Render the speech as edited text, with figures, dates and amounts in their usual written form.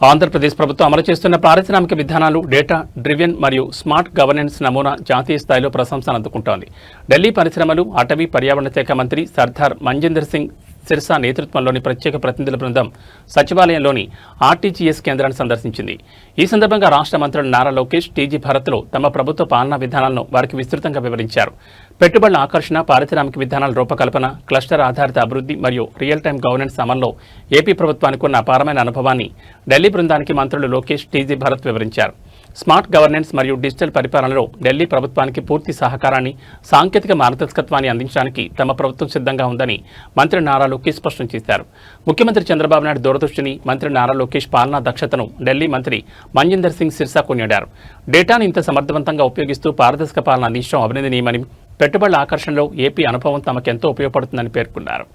ఆంధ్రప్రదేశ్ ప్రభుత్వం అమలు చేస్తున్న పారిశ్రామిక విధానాలు డేటా డ్రివెన్ మరియు స్మార్ట్ గవర్నెన్స్ నమూనా జాతీయ స్థాయిలో ప్రశంసలు అందుకుంటోంది. ఢిల్లీ పరిశ్రమలు, అటవీ, పర్యావరణ శాఖ మంత్రి సర్దార్ మంజిందర్ సింగ్ సిర్సా నేతృత్వంలోని ప్రత్యేక ప్రతినిధుల బృందం సచివాలయంలోని ఆర్టీజీఎస్ కేంద్రాన్ని సందర్శించింది. ఈ సందర్భంగా రాష్ట్ర మంత్రులు నారా లోకేష్, టీజీ భరత్లో తమ ప్రభుత్వ పాలనా విధానాలను వారికి విస్తృతంగా వివరించారు. పెట్టుబడుల ఆకర్షణ, పారిశ్రామిక విధానాల రూపకల్పన, క్లస్టర్ ఆధారిత అభివృద్ధి మరియు రియల్ టైం గవర్నెన్స్ అమల్లో ఏపీ ప్రభుత్వానికి ఉన్న అపారమైన అనుభవాన్ని ఢిల్లీ బృందానికి మంత్రులు లోకేష్, టీజీ భరత్ వివరించారు. స్మార్ట్ గవర్నెన్స్ మరియు డిజిటల్ పరిపాలనలో ఢిల్లీ ప్రభుత్వానికి పూర్తి సహకారాన్ని, సాంకేతిక మార్గదర్శకత్వాన్ని అందించడానికి తమ ప్రభుత్వం సిద్ధంగా ఉందని మంత్రి నారా లోకేష్ స్పష్టం చేశారు. ముఖ్యమంత్రి చంద్రబాబు నాయుడు దూరదృష్టిని, మంత్రి నారా లోకేష్ పాలనా దక్షతను ఢిల్లీ మంత్రి మంజిందర్ సింగ్ సిర్సా కొనియాడారు. డేటాను ఇంత సమర్థవంతంగా ఉపయోగిస్తూ పారదర్శక పాలన అందించడం అభినందనీయమని, పెట్టుబడుల ఆకర్షణలో ఏపీ అనుభవం తమకెంతో ఉపయోగపడుతుందని పేర్కొన్నారు.